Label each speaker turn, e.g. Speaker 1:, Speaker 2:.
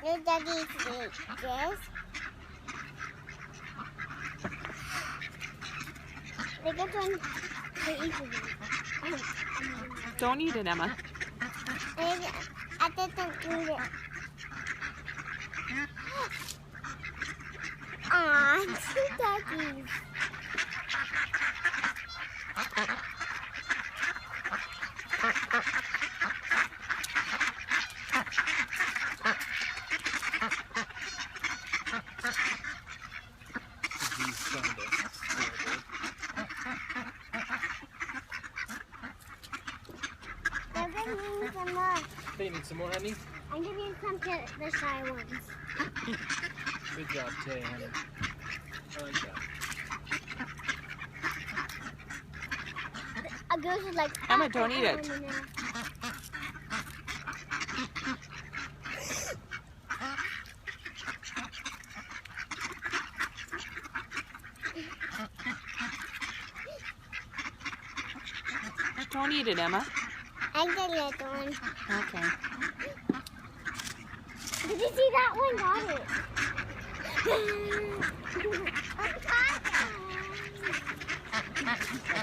Speaker 1: The doggies eat this. They get one to each of them.
Speaker 2: Don't eat it, Emma.
Speaker 1: I didn't eat it. Aw, two doggies. They're bringing some more.
Speaker 3: They need some more, honey?
Speaker 1: I'm giving some to the shy ones.
Speaker 3: Good job, Tay, honey. I like that.
Speaker 1: A goose is like,
Speaker 2: Emma, don't eat it. Don't eat it, Emma.
Speaker 1: I'm the little one.
Speaker 2: Okay.
Speaker 1: Did you see that one? Got it. I